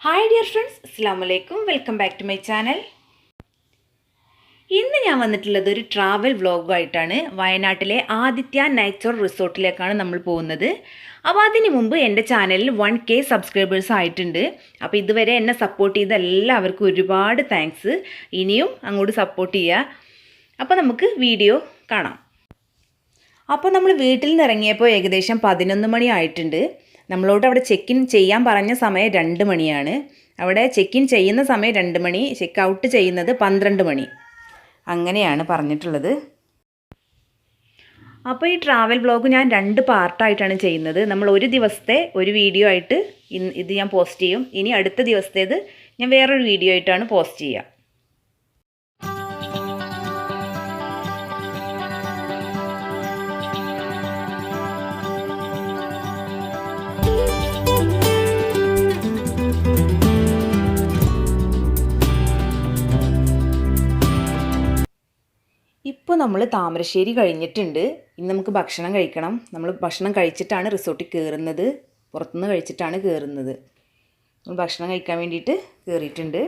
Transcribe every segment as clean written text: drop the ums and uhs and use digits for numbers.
Hi dear friends, അസ്സലാമു അലൈക്കും. Welcome back to my channel. ഇന്ന് ഞാൻ വന്നിട്ടുള്ളത് ഒരു ട്രാവൽ വ്ളോഗായിട്ടാണ്. വയനാട്ടിലെ ആദിത്യ നേച്ചർ റിസോർട്ടിലേക്കാണ് നമ്മൾ പോകുന്നത്. അപ്പോൾ അതിന് മുമ്പ് എൻ്റെ ചാനലിൽ 1K സബ്സ്ക്രൈബേഴ്സ് ആയിട്ടുണ്ട്. അപ്പോൾ ഇതുവരെ എന്നെ സപ്പോർട്ട് ചെയ്ത എല്ലാവർക്കും ഒരുപാട് താങ്ക്സ്. ഇനിയും അങ്ങോട്ട് സപ്പോർട്ട് ചെയ്യുക. അപ്പോൾ നമുക്ക് വീഡിയോ കാണാം. അപ്പോൾ നമ്മൾ വീട്ടിൽ നിന്ന് ഇറങ്ങിയപ്പോൾ ഏകദേശം 11 മണി ആയിട്ടുണ്ട്. നമ്മളോട് അവിടെ ചെക്ക് ഇൻ ചെയ്യാൻ പറഞ്ഞ സമയം 2 മണിയാണ്. അവിടെ ചെക്ക് ഇൻ ചെയ്യുന്ന സമയം 2 മണി, ചെക്ക് ഔട്ട് ചെയ്യുന്നത് 12 മണി, അങ്ങനെയാണ് പറഞ്ഞിട്ടുള്ളത്. അപ്പോൾ ഈ ട്രാവൽ വ്ളോഗ് ഞാൻ 2 പാർട്ടായിട്ടാണ് ചെയ്യുന്നത്. നമ്മൾ ഒരു ദിവസത്തെ ഒരു വീഡിയോ ആയിട്ട് ഇത് ഞാൻ പോസ്റ്റ് ചെയ്യും. ഇനി അടുത്ത ദിവസത്തേത് ഞാൻ വേറൊരു വീഡിയോ ആയിട്ടാണ് പോസ്റ്റ് ചെയ്യുക. ഇപ്പോൾ നമ്മൾ താമരശ്ശേരി കഴിഞ്ഞിട്ടുണ്ട്. ഇനി നമുക്ക് ഭക്ഷണം കഴിക്കണം. നമ്മൾ ഭക്ഷണം കഴിച്ചിട്ടാണ് റിസോർട്ടിൽ കയറുന്നത്. പുറത്തുനിന്ന് കഴിച്ചിട്ടാണ് കയറുന്നത്. നമ്മൾ ഭക്ഷണം കഴിക്കാൻ വേണ്ടിയിട്ട് കയറിയിട്ടുണ്ട്.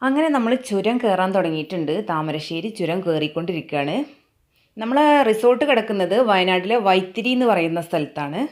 അങ്ങനെ നമ്മൾ ചുരം കയറാൻ തുടങ്ങിയിട്ടുണ്ട്. താമരശ്ശേരി ചുരം കയറിക്കൊണ്ടിരിക്കുകയാണ്. നമ്മൾ റിസോർട്ട് കിടക്കുന്നത് വയനാട്ടിലെ വൈത്തിരി എന്ന് പറയുന്ന സ്ഥലത്താണ്.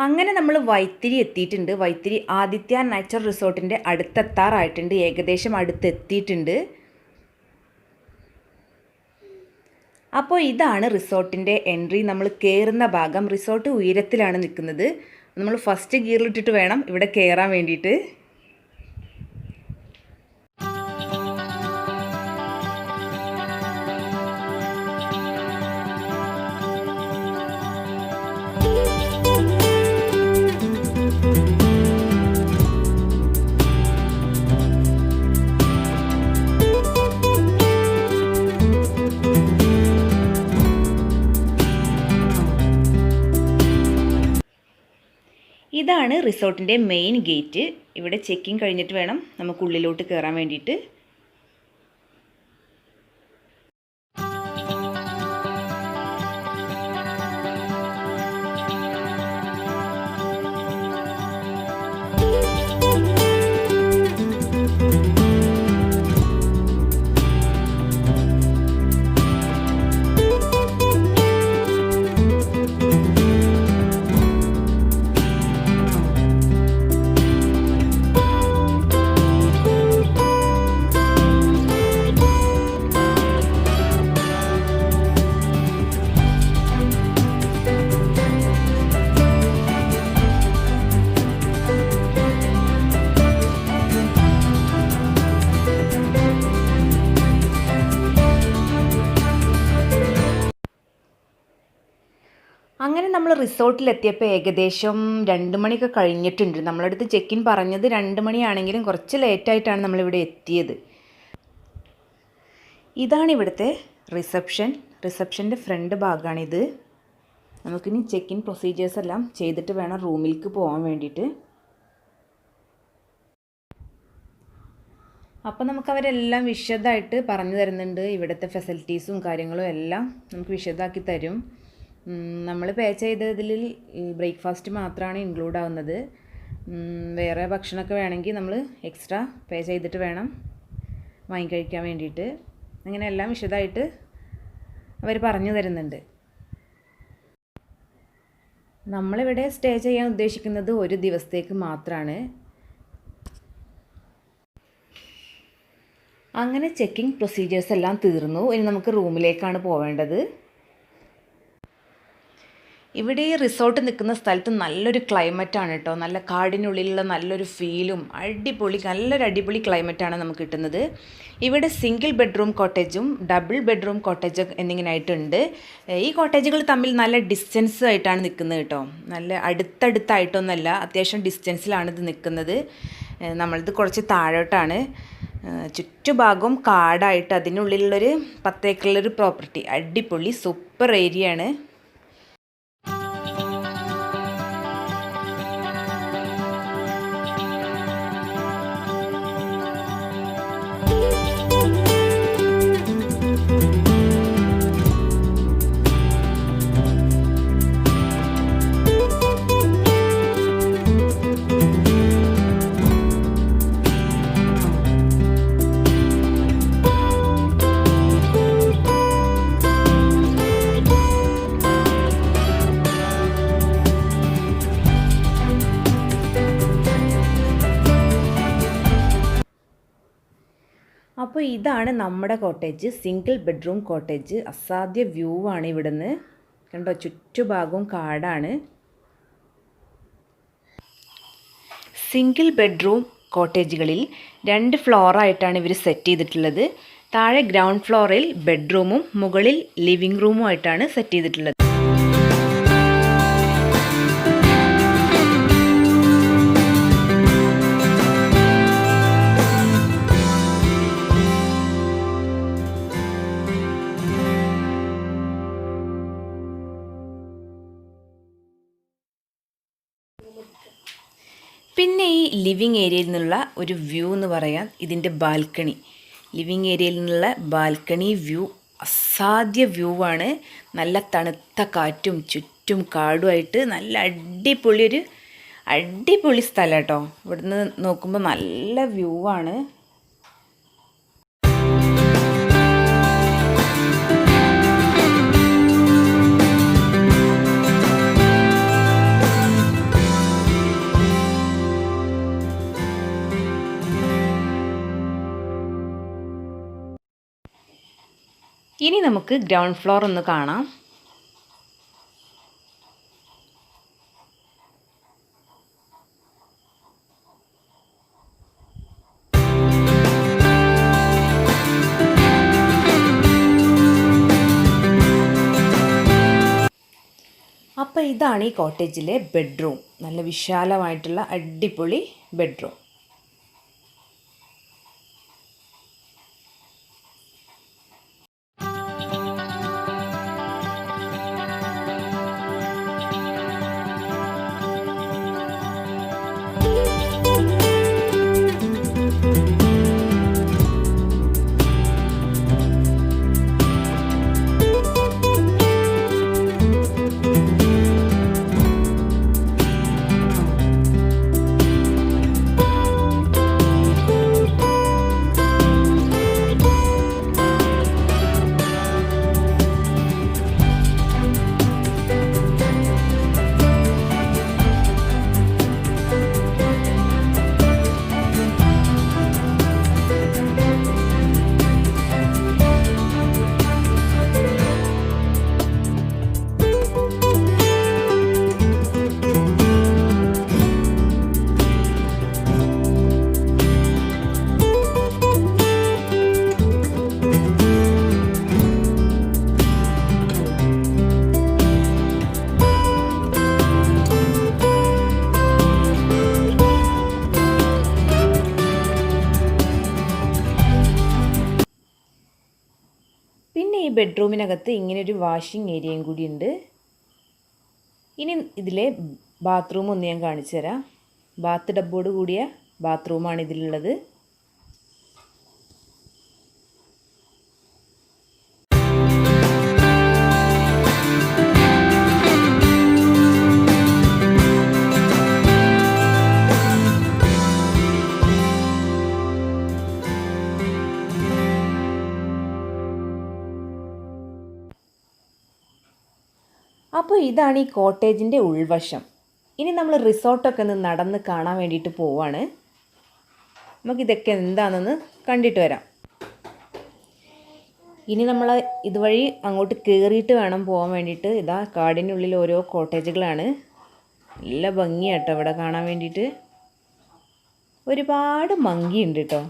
അങ്ങനെ നമ്മൾ വൈത്തിരി എത്തിയിട്ടുണ്ട്. വൈത്തിരി ആദിത്യ നേച്ചർ റിസോർട്ടിൻ്റെ അടുത്തെത്താറായിട്ടുണ്ട്. ഏകദേശം അടുത്തെത്തിയിട്ടുണ്ട്. അപ്പോൾ ഇതാണ് റിസോർട്ടിൻ്റെ എൻട്രി. നമ്മൾ കയറുന്ന ഭാഗം. റിസോർട്ട് ഉയരത്തിലാണ് നിൽക്കുന്നത്. നമ്മൾ ഫസ്റ്റ് ഗിയറിലിട്ടിട്ട് വേണം ഇവിടെ കയറാൻ വേണ്ടിയിട്ട്. ഇതാണ് റിസോർട്ടിൻ്റെ മെയിൻ ഗേറ്റ്. ഇവിടെ ചെക്കിങ് കഴിഞ്ഞിട്ട് വേണം നമുക്ക് ഉള്ളിലോട്ട് കയറാൻ വേണ്ടിയിട്ട്. അങ്ങനെ നമ്മൾ റിസോർട്ടിലെത്തിയപ്പോൾ ഏകദേശം 2 മണിയൊക്കെ കഴിഞ്ഞിട്ടുണ്ട്. നമ്മളടുത്ത് ചെക്ക് ഇൻ പറഞ്ഞത് 2 മണിയാണെങ്കിലും കുറച്ച് ലേറ്റായിട്ടാണ് നമ്മളിവിടെ എത്തിയത്. ഇതാണ് ഇവിടുത്തെ റിസപ്ഷൻ്റെ ഫ്രണ്ട് ഭാഗമാണിത്. നമുക്കിനി ചെക്ക് ഇൻ പ്രൊസീജിയേഴ്സ് എല്ലാം ചെയ്തിട്ട് വേണം റൂമിലേക്ക് പോകാൻ വേണ്ടിയിട്ട്. അപ്പോൾ നമുക്ക് അവരെല്ലാം വിശദമായിട്ട് പറഞ്ഞു തരുന്നുണ്ട്. ഇവിടുത്തെ ഫെസിലിറ്റീസും കാര്യങ്ങളും എല്ലാം നമുക്ക് വിശദമാക്കി തരും. നമ്മൾ പേ ചെയ്തതിൽ ബ്രേക്ക്ഫാസ്റ്റ് മാത്രമാണ് ഇൻക്ലൂഡ് ആവുന്നത്. വേറെ ഭക്ഷണമൊക്കെ വേണമെങ്കിൽ നമ്മൾ എക്സ്ട്രാ പേ ചെയ്തിട്ട് വേണം വാങ്ങിക്കഴിക്കാൻ വേണ്ടിയിട്ട്. അങ്ങനെ എല്ലാം വിശദമായിട്ട് അവർ പറഞ്ഞു തരുന്നുണ്ട്. നമ്മളിവിടെ സ്റ്റേ ചെയ്യാൻ ഉദ്ദേശിക്കുന്നത് ഒരു ദിവസത്തേക്ക് മാത്രമാണ്. അങ്ങനെ ചെക്കിംഗ് പ്രൊസീജിയേഴ്സ് എല്ലാം തീർന്നു. ഇനി നമുക്ക് റൂമിലേക്കാണ് പോവേണ്ടത്. ഇവിടെ ഈ റിസോർട്ട് നിൽക്കുന്ന സ്ഥലത്ത് നല്ലൊരു ക്ലൈമറ്റാണ് കേട്ടോ. നല്ല കാടിനുള്ളിലുള്ള നല്ലൊരു ഫീലും നല്ലൊരു അടിപൊളി ക്ലൈമറ്റാണ് നമുക്ക് കിട്ടുന്നത്. ഇവിടെ സിംഗിൾ ബെഡ്റൂം കോട്ടേജും ഡബിൾ ബെഡ്റൂം കോട്ടേജും എന്നിങ്ങനെയായിട്ടുണ്ട്. ഈ കോട്ടേജുകൾ തമ്മിൽ നല്ല ഡിസ്റ്റൻസ് ആയിട്ടാണ് നിൽക്കുന്നത് കേട്ടോ. നല്ല അടുത്തടുത്തായിട്ടൊന്നുമല്ല, അത്യാവശ്യം ഡിസ്റ്റൻസിലാണ് ഇത് നിൽക്കുന്നത്. നമ്മളിത് കുറച്ച് താഴോട്ടാണ്. ചുറ്റുഭാഗവും കാടായിട്ട് അതിനുള്ളിലുള്ളൊരു 10 ഏക്കറിലൊരു പ്രോപ്പർട്ടി. അടിപൊളി സൂപ്പർ ഏരിയ ആണ്. അപ്പോൾ ഇതാണ് നമ്മുടെ കോട്ടേജ്, സിംഗിൾ ബെഡ്റൂം കോട്ടേജ്. അസാധ്യ വ്യൂ ആണ് ഇവിടുന്ന്. കണ്ടോ, ചുറ്റുഭാഗവും കാടാണ്. സിംഗിൾ ബെഡ്റൂം കോട്ടേജുകളിൽ 2 ഫ്ലോറായിട്ടാണ് ഇവർ സെറ്റ് ചെയ്തിട്ടുള്ളത്. താഴെ ഗ്രൗണ്ട് ഫ്ലോറിൽ ബെഡ്റൂമും മുകളിൽ ലിവിംഗ് റൂമും ആയിട്ടാണ് സെറ്റ് ചെയ്തിട്ടുള്ളത്. പിന്നെ ഈ ലിവിങ് ഏരിയയിൽ നിന്നുള്ള ഒരു വ്യൂ എന്ന് പറയാൻ ഇതിൻ്റെ ബാൽക്കണി. ലിവിങ് ഏരിയയിൽ നിന്നുള്ള ബാൽക്കണി വ്യൂ അസാധ്യ വ്യൂ ആണ്. നല്ല തണുത്ത കാറ്റും ചുറ്റും കാടുമായിട്ട് നല്ല അടിപൊളി സ്ഥലം കേട്ടോ. ഇവിടുന്ന് നോക്കുമ്പോൾ നല്ല വ്യൂ ആണ്. ഇനി നമുക്ക് ഗ്രൗണ്ട് ഫ്ലോർ ഒന്ന് കാണാം. അപ്പോൾ ഇതാണ് ഈ കോട്ടേജിലെ ബെഡ്റൂം. നല്ല വിശാലമായിട്ടുള്ള അടിപൊളി ബെഡ്റൂം. ഈ ബെഡ്റൂമിനകത്ത് ഇങ്ങനെയൊരു വാഷിംഗ് ഏരിയയും കൂടി ഉണ്ട്. ഇനി ഇതിലെ ബാത്റൂം ഒന്ന് ഞാൻ കാണിച്ചു തരാം. ബാത്ത് ടബോട് കൂടിയ ബാത്റൂമാണ് ഇതിലുള്ളത്. അപ്പോൾ ഇതാണ് ഈ കോട്ടേജിൻ്റെ ഉൾവശം. ഇനി നമ്മൾ റിസോർട്ടൊക്കെ ഒന്ന് നടന്ന് കാണാൻ വേണ്ടിയിട്ട് പോവാണ്. നമുക്കിതൊക്കെ എന്താണെന്ന് കണ്ടിട്ട് വരാം. ഇനി നമ്മൾ ഇതുവഴി അങ്ങോട്ട് കയറിയിട്ട് വേണം പോകാൻ വേണ്ടിയിട്ട്. ഇതാ കാടിനുള്ളിൽ ഓരോ കോട്ടേജുകളാണ്. നല്ല ഭംഗിയാട്ടോ ഇവിടെ കാണാൻ വേണ്ടിയിട്ട്. ഒരുപാട് മങ്കിയുണ്ട് കേട്ടോ.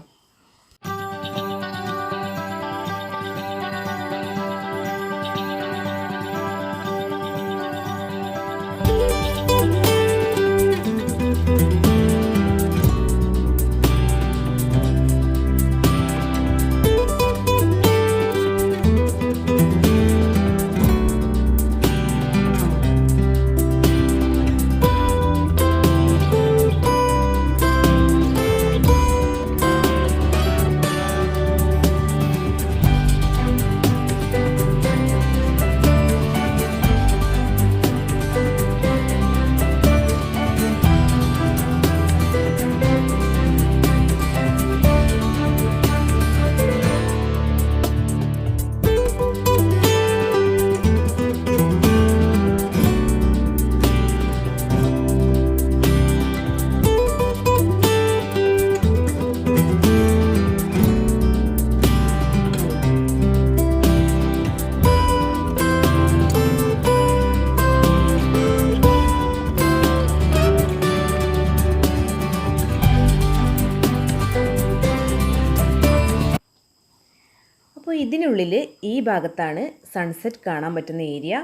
അപ്പോൾ ഇതിനുള്ളിൽ ഈ ഭാഗത്താണ് സൺസെറ്റ് കാണാൻ പറ്റുന്ന ഏരിയ.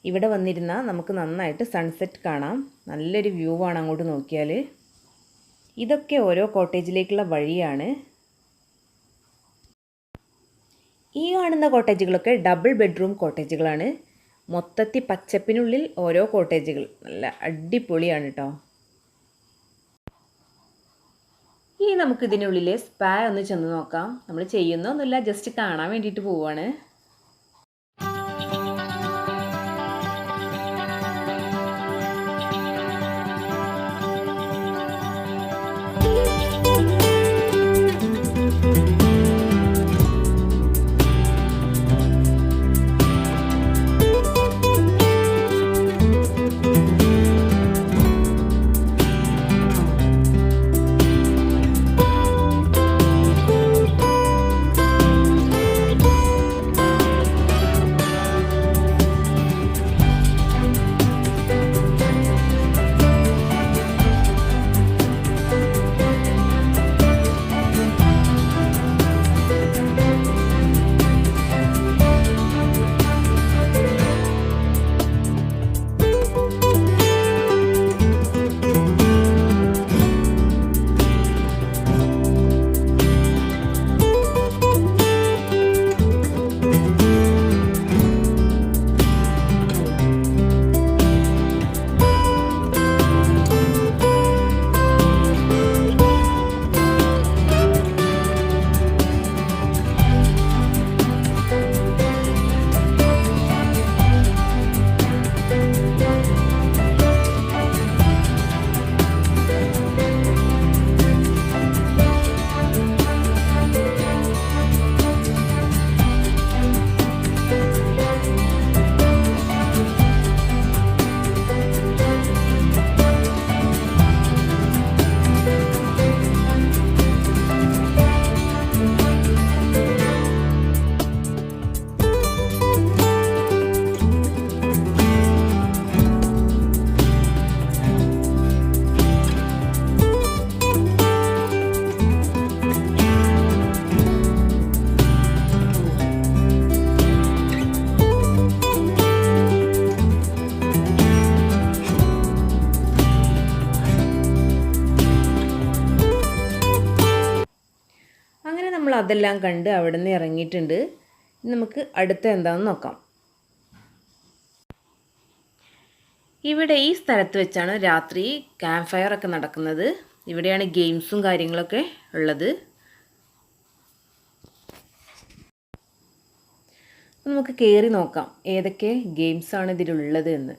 ഇവിടെ വന്നിരുന്നാൽ നമുക്ക് നന്നായിട്ട് സൺസെറ്റ് കാണാം. നല്ലൊരു വ്യൂ ആണ് അങ്ങോട്ട് നോക്കിയാൽ. ഇതൊക്കെ ഓരോ കോട്ടേജിലേക്കുള്ള വഴിയാണ്. ഈ കാണുന്ന കോട്ടേജുകളൊക്കെ ഡബിൾ ബെഡ്റൂം കോട്ടേജുകളാണ്. മൊത്തത്തിൽ പച്ചപ്പിനുള്ളിൽ ഓരോ കോട്ടേജുകൾ. നല്ല അടിപൊളിയാണ് കേട്ടോ. ഇനി നമുക്ക് ഇതിനുള്ളിൽ സ്പാ ഒന്ന് ചെന്ന് നോക്കാം. നമ്മൾ ചെയ്യുന്നൊന്നുമില്ല, ജസ്റ്റ് കാണാൻ വേണ്ടിയിട്ട് പോവുകയാണ്. നമ്മൾ അതെല്ലാം കണ്ട് അവിടെ നിന്ന് ഇറങ്ങിയിട്ടുണ്ട്. നമുക്ക് അടുത്ത എന്താണെന്ന് നോക്കാം. ഇവിടെ ഈ സ്ഥലത്ത് വെച്ചാണ് രാത്രി ക്യാമ്പ് ഫയർ ഒക്കെ നടക്കുന്നത്. ഇവിടെയാണ് ഗെയിംസും കാര്യങ്ങളൊക്കെ ഉള്ളത്. നമുക്ക് കയറി നോക്കാം ഏതൊക്കെ ഗെയിംസാണ് ഇതിലുള്ളത് എന്ന്.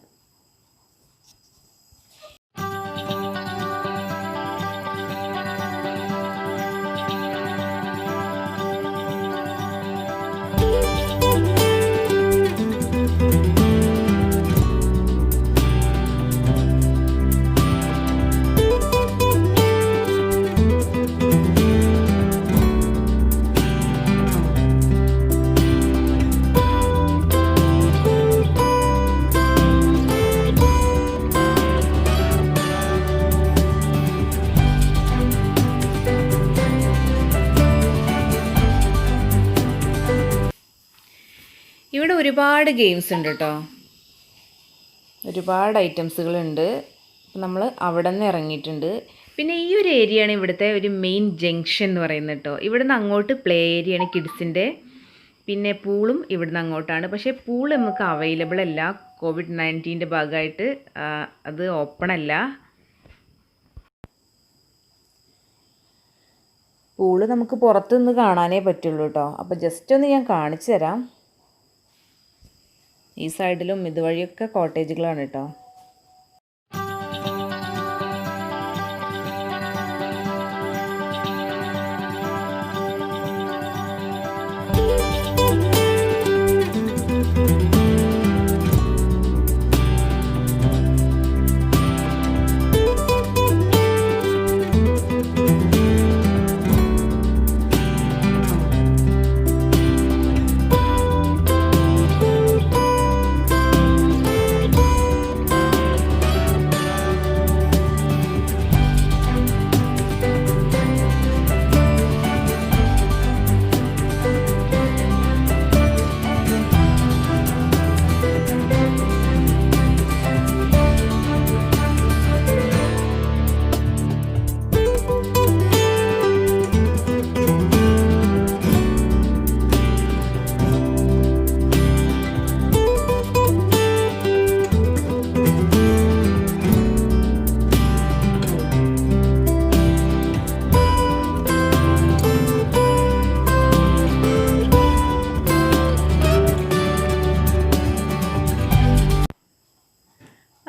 ഇവിടെ ഒരുപാട് ഗെയിംസ് ഉണ്ട് കേട്ടോ, ഒരുപാട് ഐറ്റംസുകളുണ്ട്. നമ്മൾ അവിടെ നിന്ന് ഇറങ്ങിയിട്ടുണ്ട്. പിന്നെ ഈ ഒരു ഏരിയയാണ് ഇവിടുത്തെ ഒരു മെയിൻ ജംഗ്ഷൻ എന്ന് പറയുന്നത് കേട്ടോ. ഇവിടുന്ന് അങ്ങോട്ട് പ്ലേ ഏരിയയാണ് കിഡ്സിൻ്റെ. പിന്നെ പൂളും ഇവിടുന്ന് അങ്ങോട്ടാണ്. പക്ഷേ പൂൾ നമുക്ക് അവൈലബിൾ അല്ല, COVID-19 ഭാഗമായിട്ട് അത് ഓപ്പൺ അല്ല. പൂള് നമുക്ക് പുറത്തുനിന്ന് കാണാനേ പറ്റുള്ളൂ കേട്ടോ. അപ്പോൾ ജസ്റ്റ് ഒന്ന് ഞാൻ കാണിച്ചു തരാം. ഈ സൈഡിലും ഇതുവഴിയൊക്കെ കോട്ടേജുകളാണ് കേട്ടോ.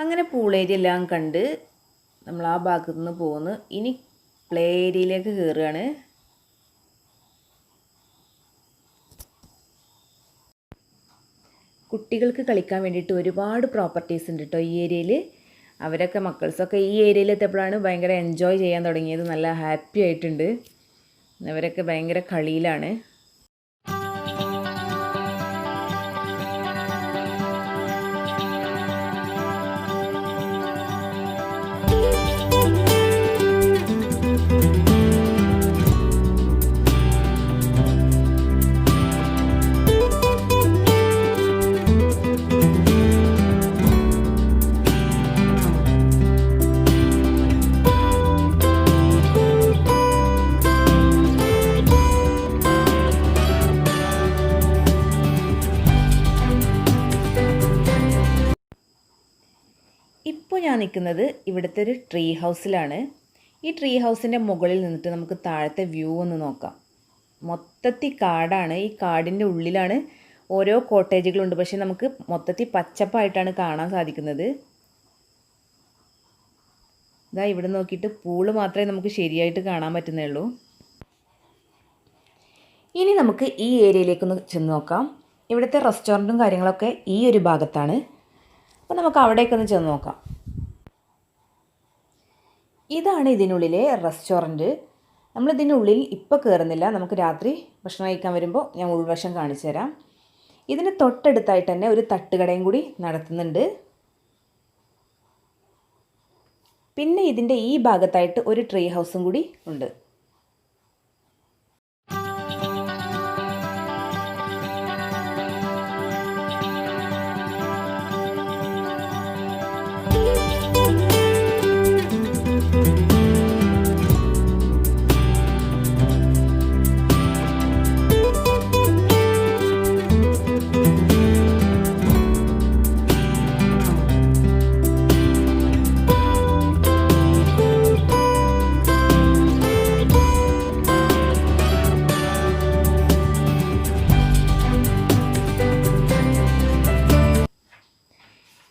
അങ്ങനെ പൂൾ ഏരിയ എല്ലാം കണ്ട് നമ്മൾ ആ ഭാഗത്തു നിന്ന് പോകുന്നു. ഇനി പ്ലേ ഏരിയയിലേക്ക് കയറുകയാണ്. കുട്ടികൾക്ക് കളിക്കാൻ വേണ്ടിയിട്ട് ഒരുപാട് പ്രോപ്പർട്ടീസ് ഉണ്ട് കേട്ടോ ഈ ഏരിയയിൽ. അവരൊക്കെ മക്കൾസൊക്കെ ഈ ഏരിയയിൽ എത്തിയപ്പോഴാണ് ഭയങ്കര എൻജോയ് ചെയ്യാൻ തുടങ്ങിയത്. നല്ല ഹാപ്പി ആയിട്ടുണ്ട്. അവരൊക്കെ ഭയങ്കര കളിയിലാണ്. ഇപ്പോൾ ഞാൻ നിൽക്കുന്നത് ഇവിടുത്തെ ഒരു ട്രീ ഹൗസിലാണ്. ഈ ട്രീ ഹൗസിൻ്റെ മുകളിൽ നിന്നിട്ട് നമുക്ക് താഴത്തെ വ്യൂ ഒന്ന് നോക്കാം. മൊത്തത്തിൽ കാടാണ്. ഈ കാടിൻ്റെ ഉള്ളിലാണ് ഓരോ കോട്ടേജുകളുണ്ട്. പക്ഷേ നമുക്ക് മൊത്തത്തിൽ പച്ചപ്പായിട്ടാണ് കാണാൻ സാധിക്കുന്നത്. ഇതാ ഇവിടെ നോക്കിയിട്ട് പൂള് മാത്രമേ നമുക്ക് ശരിയായിട്ട് കാണാൻ പറ്റുന്നുള്ളൂ. ഇനി നമുക്ക് ഈ ഏരിയയിലേക്കൊന്ന് ചെന്ന് നോക്കാം. ഇവിടുത്തെ റെസ്റ്റോറൻറ്റും കാര്യങ്ങളൊക്കെ ഈ ഒരു ഭാഗത്താണ്. അപ്പോൾ നമുക്ക് അവിടേക്കൊന്ന് ചെന്ന് നോക്കാം. ഇതാണ് ഇതിനുള്ളിലെ റെസ്റ്റോറൻറ്റ്. നമ്മളിതിനുള്ളിൽ ഇപ്പോൾ കയറുന്നില്ല. നമുക്ക് രാത്രി ഭക്ഷണം കഴിക്കാൻ വരുമ്പോൾ ഞാൻ ഉൾവശം കാണിച്ചു തരാം. ഇതിന് തൊട്ടടുത്തായിട്ട് തന്നെ ഒരു തട്ടുകടയും കൂടി നടത്തുന്നുണ്ട്. പിന്നെ ഇതിൻ്റെ ഈ ഭാഗത്തായിട്ട് ഒരു ട്രീ ഹൗസും കൂടി ഉണ്ട്.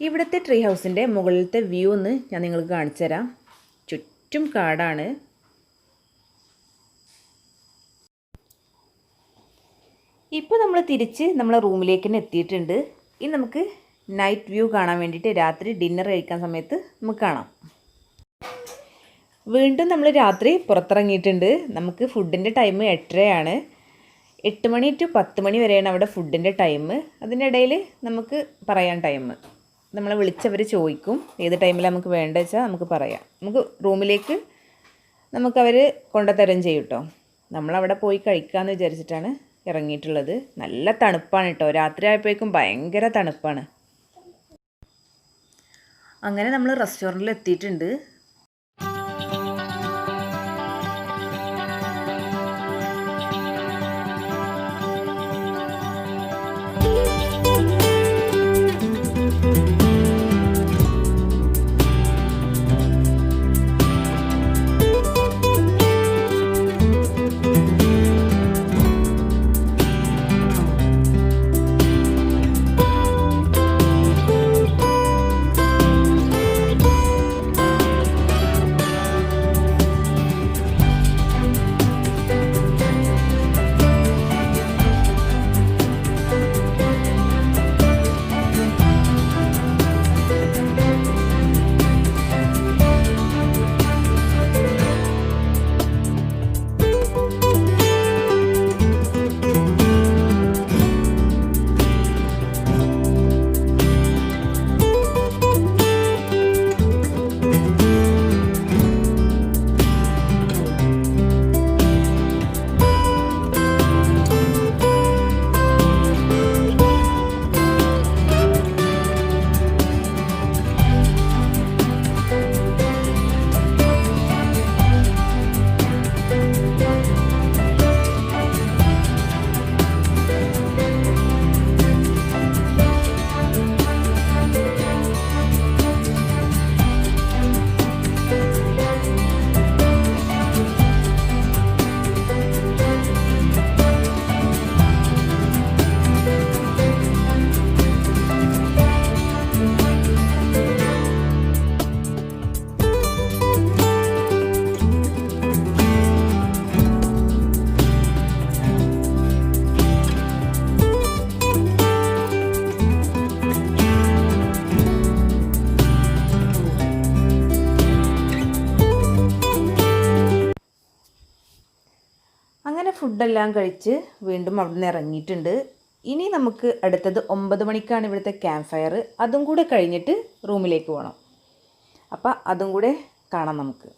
ഇവിടുത്തെ ട്രീ ഹൗസിൻ്റെ മുകളിലത്തെ വ്യൂ ഒന്ന് ഞാൻ നിങ്ങൾക്ക് കാണിച്ചു തരാം. ചുറ്റും കാടാണ്. ഇപ്പോൾ നമ്മൾ തിരിച്ച് നമ്മളെ റൂമിലേക്ക് തന്നെ എത്തിയിട്ടുണ്ട്. ഇനി നമുക്ക് നൈറ്റ് വ്യൂ കാണാൻ വേണ്ടിയിട്ട് രാത്രി ഡിന്നർ കഴിക്കാൻ സമയത്ത് നമുക്ക് കാണാം. വീണ്ടും നമ്മൾ രാത്രി പുറത്തിറങ്ങിയിട്ടുണ്ട്. നമുക്ക് ഫുഡിൻ്റെ ടൈം 8:30 8 മണി ടു 10 മണി വരെയാണ് അവിടെ ഫുഡിൻ്റെ ടൈം. അതിനിടയിൽ നമുക്ക് പറയാൻ ടൈം നമ്മളെ വിളിച്ചവർ ചോദിക്കും ഏത് ടൈമിൽ നമുക്ക് വേണ്ടത് വെച്ചാൽ നമുക്ക് പറയാം. നമുക്ക് റൂമിലേക്ക് നമുക്കവർ കൊണ്ടുതരം ചെയ്യും കേട്ടോ. നമ്മളവിടെ പോയി കഴിക്കാമെന്ന് വിചാരിച്ചിട്ടാണ് ഇറങ്ങിയിട്ടുള്ളത്. നല്ല തണുപ്പാണ് കേട്ടോ, രാത്രി ആയപ്പോഴേക്കും ഭയങ്കര തണുപ്പാണ്. അങ്ങനെ നമ്മൾ റെസ്റ്റോറൻറ്റിൽ എത്തിയിട്ടുണ്ട്. അങ്ങനെ ഫുഡെല്ലാം കഴിച്ച് വീണ്ടും അവിടെ നിന്ന് ഇറങ്ങിയിട്ടുണ്ട്. ഇനി നമുക്ക് അടുത്തത് 9 മണിക്കാണ് ഇവിടുത്തെ ക്യാമ്പ് ഫയർ. അതും കൂടെ കഴിഞ്ഞിട്ട് റൂമിലേക്ക് പോകണം. അപ്പോൾ അതും കൂടെ കാണാം നമുക്ക്.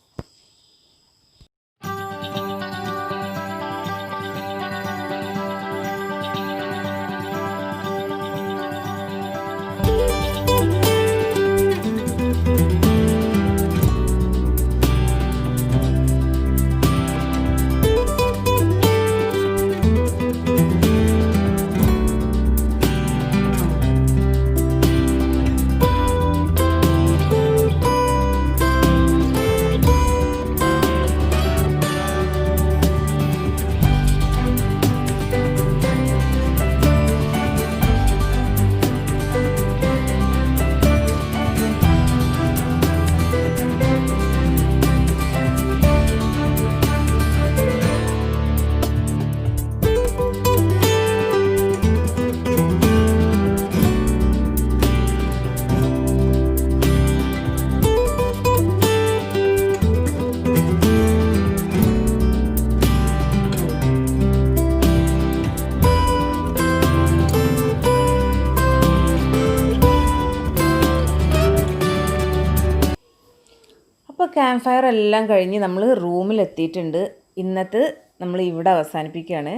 അപ്പോൾ ക്യാമ്പ് ഫയർ എല്ലാം കഴിഞ്ഞ് നമ്മൾ റൂമിലെത്തിയിട്ടുണ്ട്. ഇന്നത്തെ നമ്മൾ ഇവിടെ അവസാനിപ്പിക്കുകയാണ്.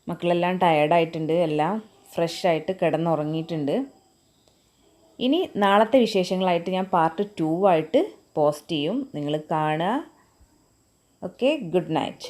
മക്കളെല്ലാം ടയേർഡായിട്ടുണ്ട്, എല്ലാം ഫ്രഷായിട്ട് കിടന്നുറങ്ങിയിട്ടുണ്ട്. ഇനി നാളത്തെ വിശേഷങ്ങളായിട്ട് ഞാൻ പാർട്ട് 2 ആയിട്ട് പോസ്റ്റ് ചെയ്യും. നിങ്ങൾ കാണുക. Okay, good night.